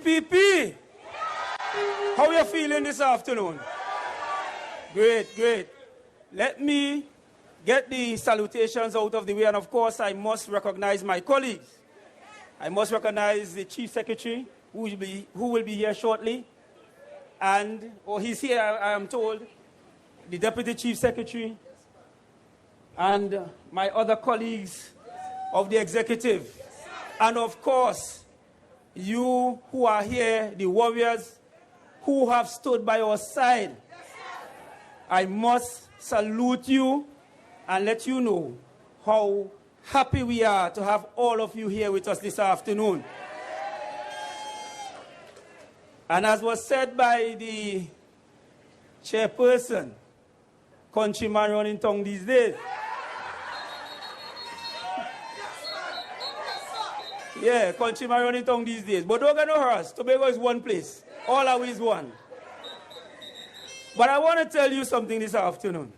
TPP. How are you feeling this afternoon? Great, great. Let me get the salutations out of the way, and of course I must recognize my colleagues. I must recognize the Chief Secretary, who will be here shortly, and, he's here, I am told, the Deputy Chief Secretary, and my other colleagues of the executive, and of course, you who are here, the warriors who have stood by our side. I must salute you and let you know how happy we are to have all of you here with us this afternoon. And as was said by the chairperson, countryman running tongue these days. Yeah, countryman running tongue these days. But don't get no hurry. Tobago is one place. All are is one. But I want to tell you something this afternoon.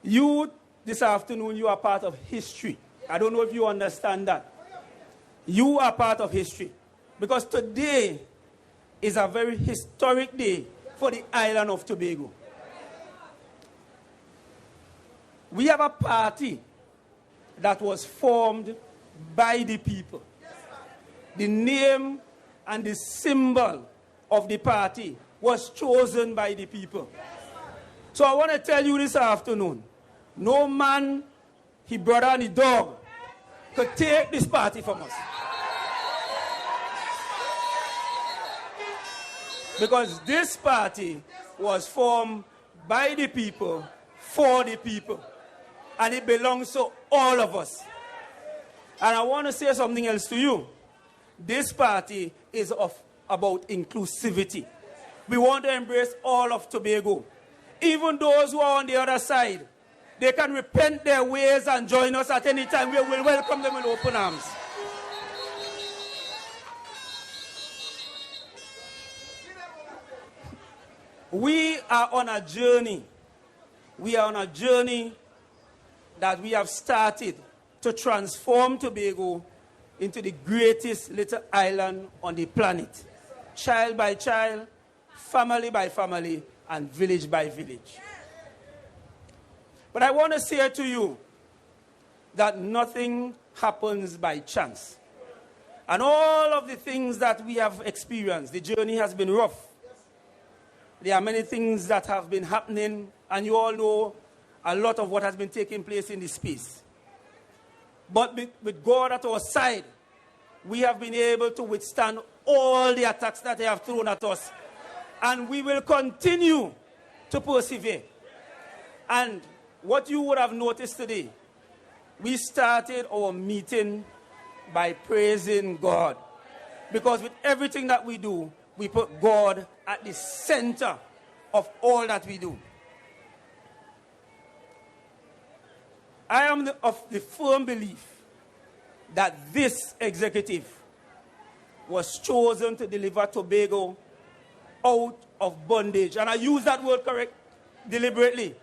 You, this afternoon, you are part of history. I don't know if you understand that. You are part of history. Because today is a very historic day for the island of Tobago. We have a party that was formed by the people. The name and the symbol of the party was chosen by the people. So I want to tell you this afternoon, no man, his brother and his dog could take this party from us. Because this party was formed by the people, for the people. And it belongs to all of us. And I want to say something else to you. This party is about inclusivity. We want to embrace all of Tobago. Even those who are on the other side, they can repent their ways and join us at any time. We will welcome them with open arms. We are on a journey. We are on a journey that we have started to transform Tobago into the greatest little island on the planet. Child by child, family by family, and village by village. But I want to say to you that nothing happens by chance. And all of the things that we have experienced, the journey has been rough. There are many things that have been happening, and you all know a lot of what has been taking place in this space. But with God at our side, we have been able to withstand all the attacks that they have thrown at us. And we will continue to persevere. And what you would have noticed today, we started our meeting by praising God. Because with everything that we do, we put God at the center of all that we do. I am of the firm belief that this executive was chosen to deliver Tobago out of bondage. And I use that word deliberately.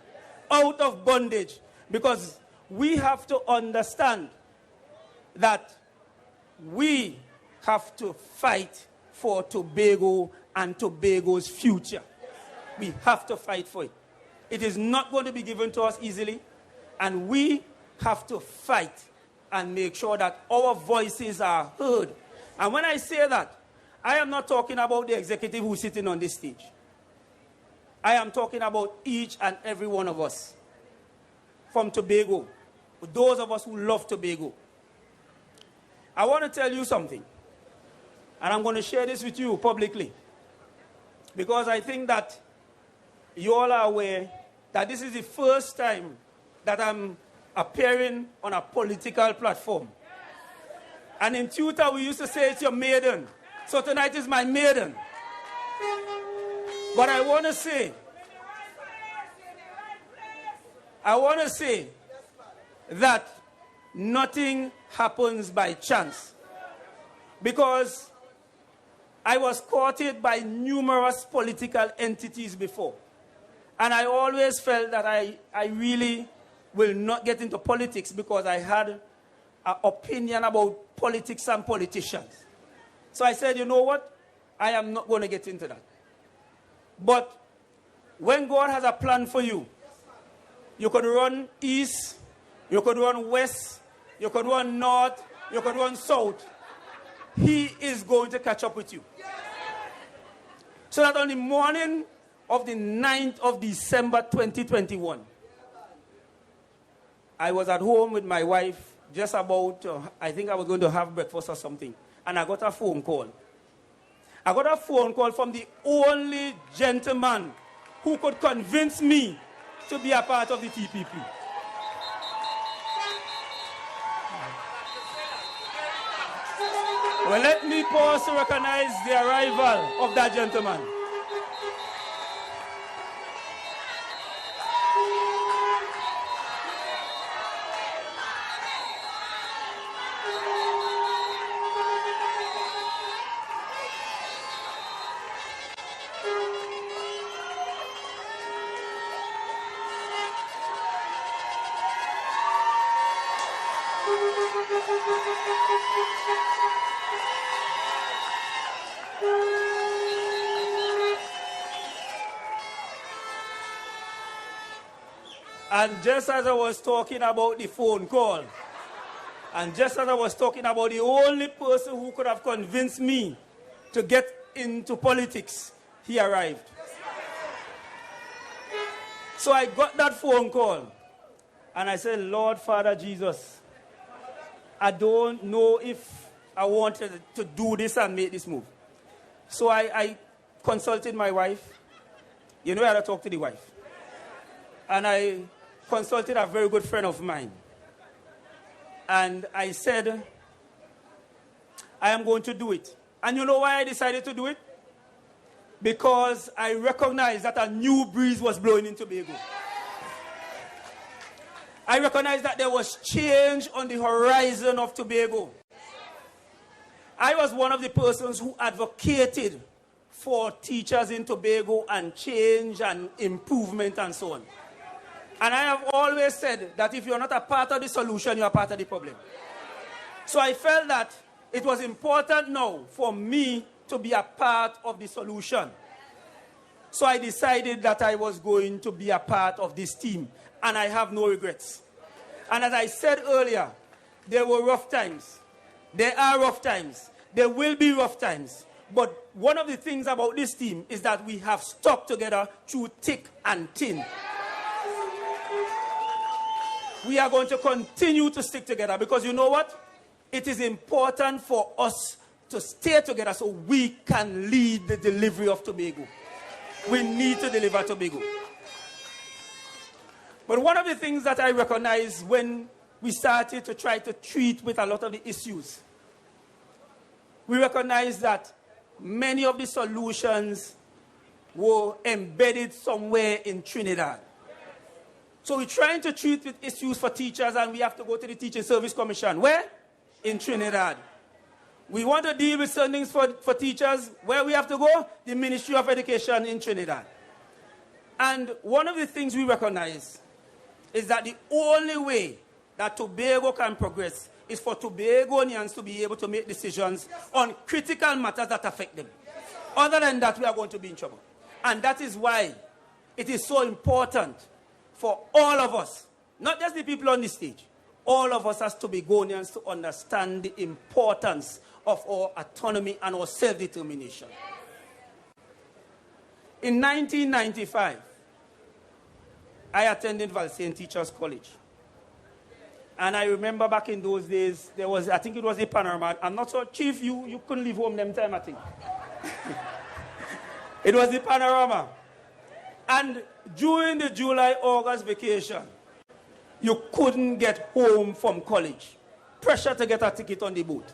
Out of bondage. Because we have to understand that we have to fight for Tobago and Tobago's future. We have to fight for it. It is not going to be given to us easily. And we have to fight and make sure that our voices are heard. And when I say that, I am not talking about the executive who's sitting on this stage. I am talking about each and every one of us from Tobago, those of us who love Tobago. I want to tell you something, and I'm going to share this with you publicly, because I think that you all are aware that this is the first time that I'm appearing on a political platform. And in Tutor, we used to say it's your maiden. So tonight is my maiden. But I want to say that nothing happens by chance. Because I was courted by numerous political entities before. And I always felt that I really will not get into politics because I had an opinion about politics and politicians. So I said, you know what? I am not going to get into that. But when God has a plan for you, you could run east, you could run west, you could run north, you could run south. He is going to catch up with you. So that on the morning of the 9th of December 2021, I was at home with my wife, just about, I think I was going to have breakfast or something. And I got a phone call. I got a phone call from the only gentleman who could convince me to be a part of the TPP. Well, let me pause to recognize the arrival of that gentleman. And just as I was talking about the phone call, and just as I was talking about the only person who could have convinced me to get into politics, he arrived. So I got that phone call, and I said, Lord, Father Jesus, I don't know if I wanted to do this and make this move. So I consulted my wife. You know, I had to talk to the wife. And I consulted a very good friend of mine. And I said, I am going to do it. And you know why I decided to do it? Because I recognized that a new breeze was blowing in Tobago. I recognized that there was change on the horizon of Tobago. I was one of the persons who advocated for teachers in Tobago and change and improvement and so on. And I have always said that if you're not a part of the solution, you're a part of the problem. So I felt that it was important now for me to be a part of the solution. So I decided that I was going to be a part of this team. And I have no regrets. And as I said earlier, there were rough times. There are rough times. There will be rough times. But one of the things about this team is that we have stuck together through thick and thin. We are going to continue to stick together because you know what? It is important for us to stay together so we can lead the delivery of Tobago. We need to deliver Tobago. But one of the things that I recognize when we started to try to treat with a lot of the issues, we recognize that many of the solutions were embedded somewhere in Trinidad. So we're trying to treat with issues for teachers and we have to go to the Teaching Service Commission. Where? In Trinidad. We want to deal with certain things for teachers. Where we have to go? The Ministry of Education in Trinidad. And one of the things we recognize is that the only way that Tobago can progress is for Tobagonians to be able to make decisions on critical matters that affect them. Other than that, we are going to be in trouble. And that is why it is so important for all of us, not just the people on this stage, all of us as Tobagonians to understand the importance of our autonomy and our self-determination. In 1995, I attended Valsayn Teachers College. And I remember back in those days, there was, I think it was a panorama. I'm not sure, Chief, you couldn't leave home them time, I think. It was the panorama. And during the July-August vacation, you couldn't get home from college. Pressure to get a ticket on the boat.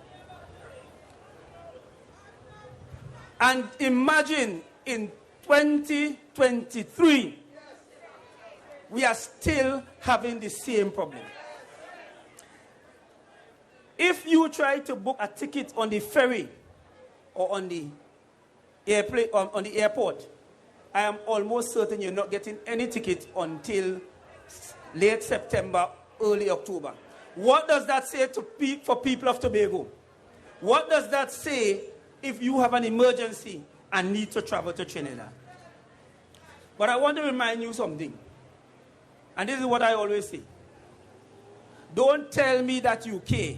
And imagine in 2023, we are still having the same problem. If you try to book a ticket on the ferry or on the airplane, on the airport, I am almost certain you're not getting any ticket until late September, early October. What does that say for people of Tobago? What does that say if you have an emergency and need to travel to Trinidad. But I want to remind you something. And this is what I always say. Don't tell me that you care.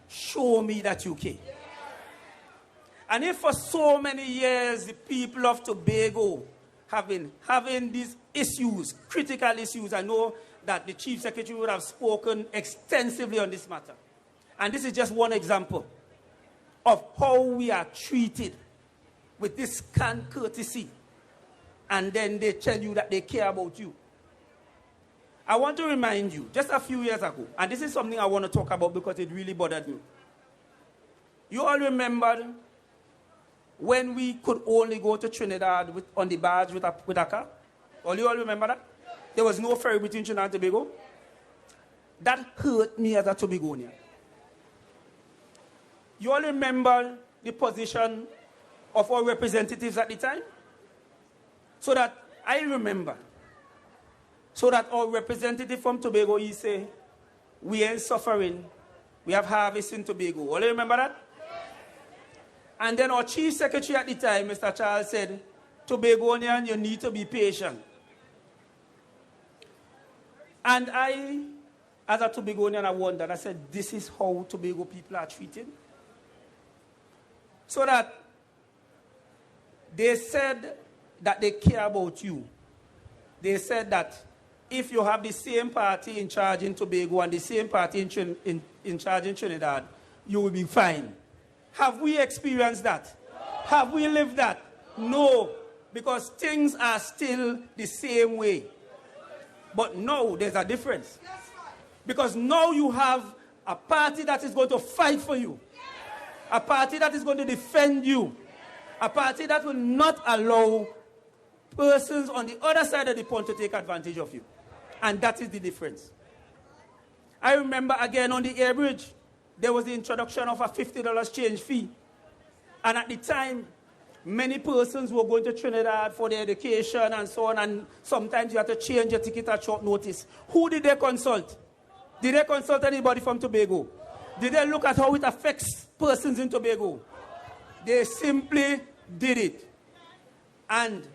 Show me that you care. And if for so many years the people of Tobago have been having these issues, critical issues, I know that the Chief Secretary would have spoken extensively on this matter. And this is just one example of how we are treated with this scant courtesy. And then they tell you that they care about you. I want to remind you, just a few years ago, and this is something I want to talk about because it really bothered me. You all remember when we could only go to Trinidad on the barge with a car? All you all remember that? There was no ferry between Trinidad and Tobago. That hurt me as a Tobagonian. You all remember the position of our representatives at the time? So that I remember. So that our representative from Tobago, he say, we ain't suffering. We have harvest in Tobago. All you remember that? And then our Chief Secretary at the time, Mr. Charles, said, Tobagonian, you need to be patient. And I, as a Tobagonian, I wondered, I said, this is how Tobago people are treated? So that they said that they care about you. They said that if you have the same party in charge in Tobago and the same party in charge in Trinidad, you will be fine. Have we experienced that? No. Have we lived that? No, because things are still the same way. But now there's a difference. Because now you have a party that is going to fight for you. A party that is going to defend you. A party that will not allow persons on the other side of the pond to take advantage of you. And that is the difference. I remember again on the air bridge, there was the introduction of a $50 change fee. And at the time, many persons were going to Trinidad for their education and so on, and sometimes you had to change your ticket at short notice. Who did they consult? Did they consult anybody from Tobago? Did they look at how it affects persons in Tobago? They simply did it. And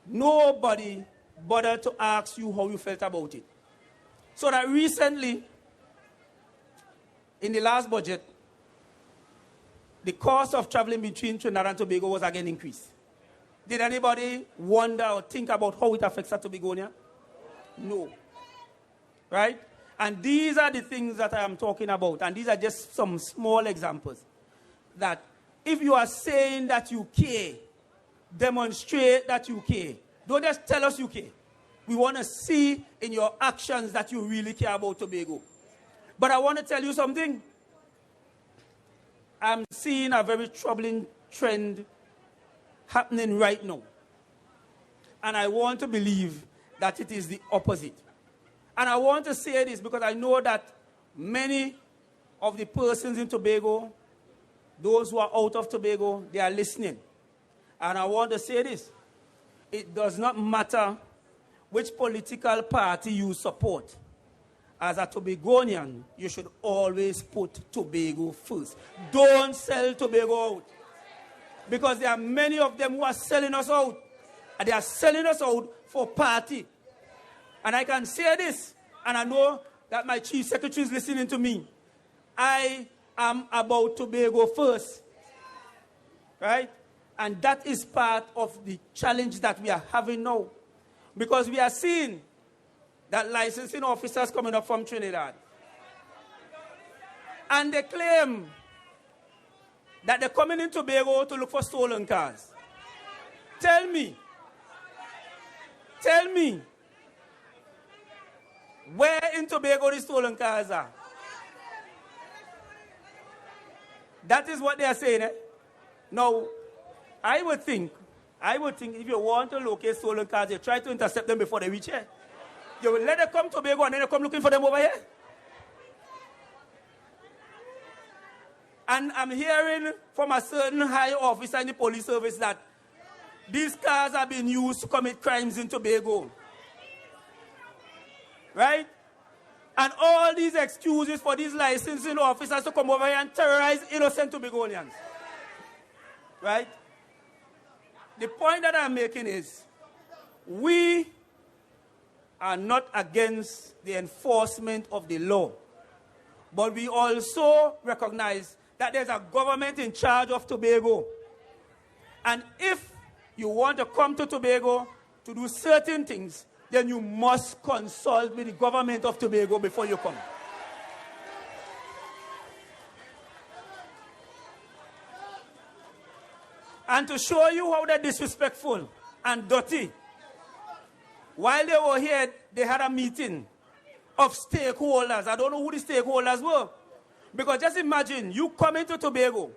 nobody bothered to ask you how you felt about it. So that recently, in the last budget, the cost of traveling between Trinidad and Tobago was again increased. Did anybody wonder or think about how it affects a Tobagonian? No. Right? And these are the things that I am talking about. And these are just some small examples. That if you are saying that you care, demonstrate that you care. Don't just tell us you care. We want to see in your actions that you really care about Tobago. But I want to tell you something. I'm seeing a very troubling trend happening right now. And I want to believe that it is the opposite. And I want to say this because I know that many of the persons in Tobago, those who are out of Tobago, they are listening. And I want to say this. It does not matter which political party you support. As a Tobagonian, you should always put Tobago first. Don't sell Tobago out. Because there are many of them who are selling us out. And they are selling us out for party. And I can say this, and I know that my Chief Secretary is listening to me. I am about Tobago first. Right? And that is part of the challenge that we are having now. Because we are seeing that licensing officers coming up from Trinidad. And they claim that they're coming in Tobago to look for stolen cars. Tell me, where in Tobago the stolen cars are? That is what they are saying. Now, I would think if you want to locate stolen cars, you try to intercept them before they reach here. You will let them come to Tobago and then you come looking for them over here. And I'm hearing from a certain high officer in the police service that these cars are being used to commit crimes in Tobago. Right? And all these excuses for these licensing officers to come over here and terrorize innocent Tobagonians. right? The point that I'm making is, we are not against the enforcement of the law, but we also recognize that there's a government in charge of Tobago. And if you want to come to Tobago to do certain things, then you must consult with the government of Tobago before you come. And to show you how they're disrespectful and dirty, while they were here, they had a meeting of stakeholders. I don't know who the stakeholders were. Because just imagine, you come into Tobago,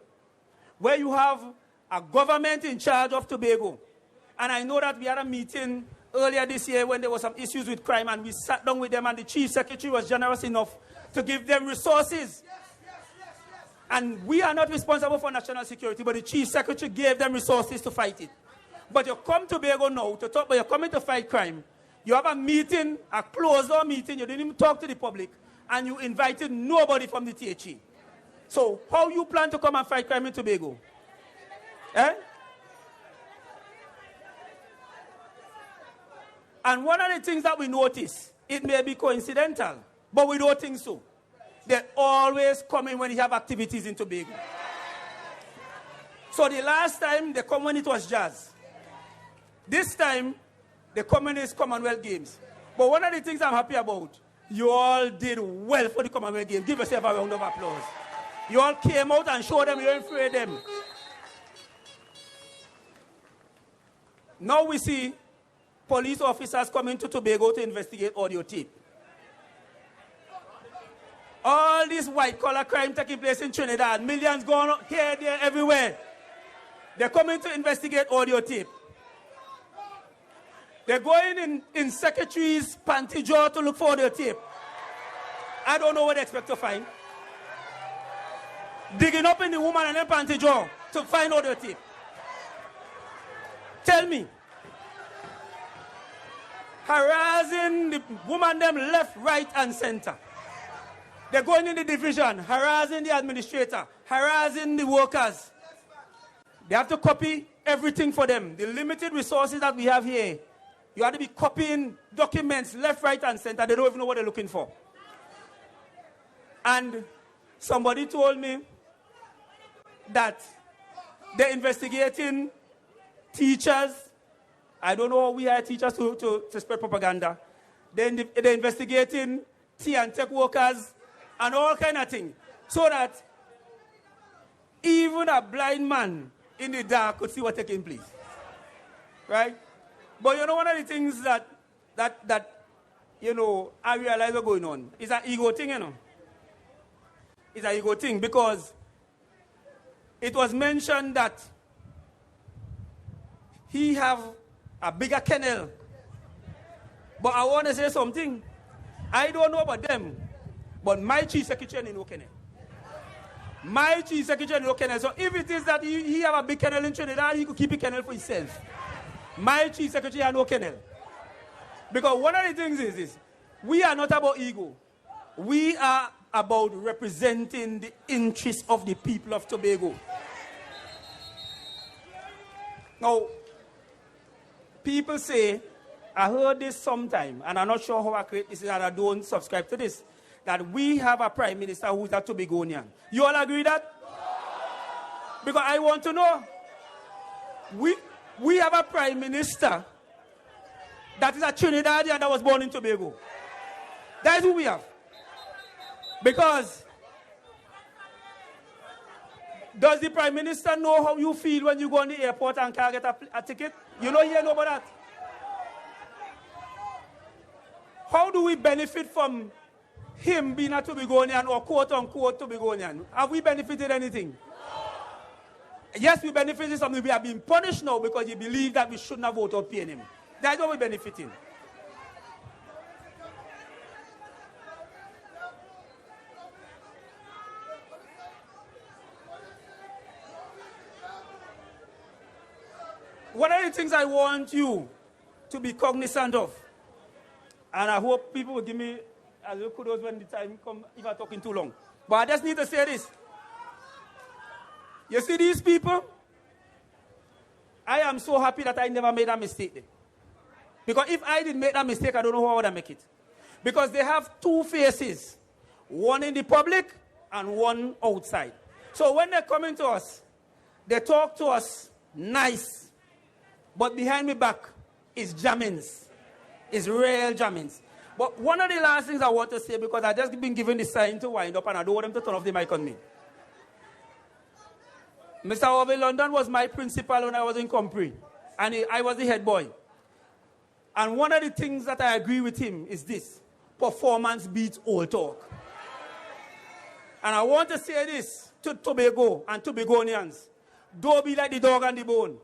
where you have a government in charge of Tobago. And I know that we had a meeting earlier this year when there were some issues with crime, and we sat down with them, and the chief secretary was generous enough to give them resources. And we are not responsible for national security, but the chief secretary gave them resources to fight it. But you come to Tobago now to talk, but you're coming to fight crime. You have a meeting, a closed-door meeting, you didn't even talk to the public, and you invited nobody from the THE. So how you plan to come and fight crime in Tobago? Eh? And one of the things that we notice, it may be coincidental, but we don't think so. They always come in when you have activities in Tobago. So the last time, they come when it was jazz. This time, they come when it's Commonwealth Games. But one of the things I'm happy about, you all did well for the Commonwealth Games. Give yourself a round of applause. You all came out and showed them you ain't afraid of them. Now we see police officers coming to Tobago to investigate audio tape. All this white-collar crime taking place in Trinidad, millions going on here, there, everywhere. They're coming to investigate audio tape. They're going in secretaries' panty drawer to look for audio tape. I don't know what they expect to find. Digging up in the woman and then panty drawer to find audio tape. Tell me. Harassing the woman them left, right, and center. They're going in the division, harassing the administrator, harassing the workers. They have to copy everything for them. The limited resources that we have here, you have to be copying documents left, right, and center. They don't even know what they're looking for. And somebody told me that they're investigating teachers. I don't know how we hire teachers to spread propaganda. They're investigating tea and tech workers and all kind of things. So that even a blind man in the dark could see what's taking place. Right? But you know, one of the things that you know, I realize what's going on is an ego thing, you know. It's an ego thing because it was mentioned that he have a bigger kennel. But I want to say something. I don't know about them, but my chief secretary in no kennel. My chief secretary in no kennel. So if it is that he have a big kennel in Trinidad, he could keep a kennel for himself. My chief secretary has no kennel. Because one of the things is this. We are not about ego. We are about representing the interests of the people of Tobago. Now, people say, I heard this sometime, and I'm not sure how accurate this is, and I don't subscribe to this, that we have a prime minister who's a Tobagonian. You all agree that? Because I want to know. We have a prime minister that is a Trinidadian that was born in Tobago. That is who we have. Because does the prime minister know how you feel when you go on the airport and can't get a ticket? You know, he know about that. How do we benefit from him being a Tobagonian or quote-unquote Tobagonian? Have we benefited anything? Yes, we benefited something. We are being punished now because you believe that we shouldn't have voted paying him. That's what we're benefiting. One of the things I want you to be cognizant of, and I hope people will give me a little kudos when the time comes if I'm talking too long. But I just need to say this. You see these people? I am so happy that I never made a mistake there. Because if I did make that mistake, I don't know how I would make it. Because they have two faces. One in the public and one outside. So when they're coming to us, they talk to us nice. But behind my back is jammings. It's real jammings. But one of the last things I want to say, because I just been given the sign to wind up and I don't want them to turn off the mic on me. Mr. Orville London was my principal when I was in Compre. And I was the head boy. And one of the things that I agree with him is this. Performance beats all talk. And I want to say this to Tobago and Tobagonians. Don't be like the dog and the bone.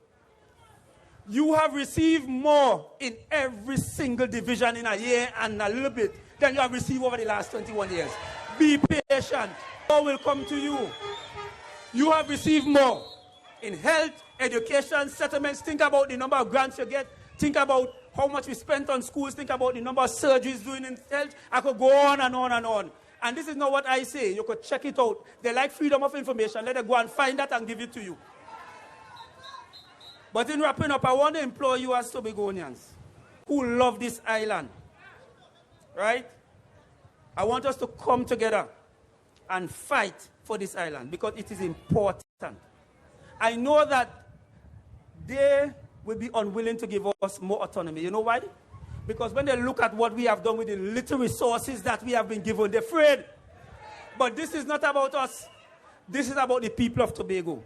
You have received more in every single division in a year and a little bit than you have received over the last 21 years. Be patient. More will come to you. You have received more in health, education, settlements. Think about the number of grants you get. Think about how much we spent on schools. Think about the number of surgeries doing in health. I could go on and on and on. And this is not what I say. You could check it out. They like freedom of information. Let them go and find that and give it to you. But in wrapping up, I want to implore you as Tobagonians who love this island, right? I want us to come together and fight for this island because it is important. I know that they will be unwilling to give us more autonomy. You know why? Because when they look at what we have done with the little resources that we have been given, they're afraid. But this is not about us. This is about the people of Tobago.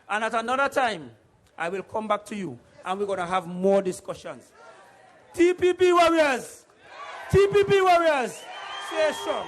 And at another time, I will come back to you, and we're going to have more discussions. TPP warriors! TPP warriors! Stay strong.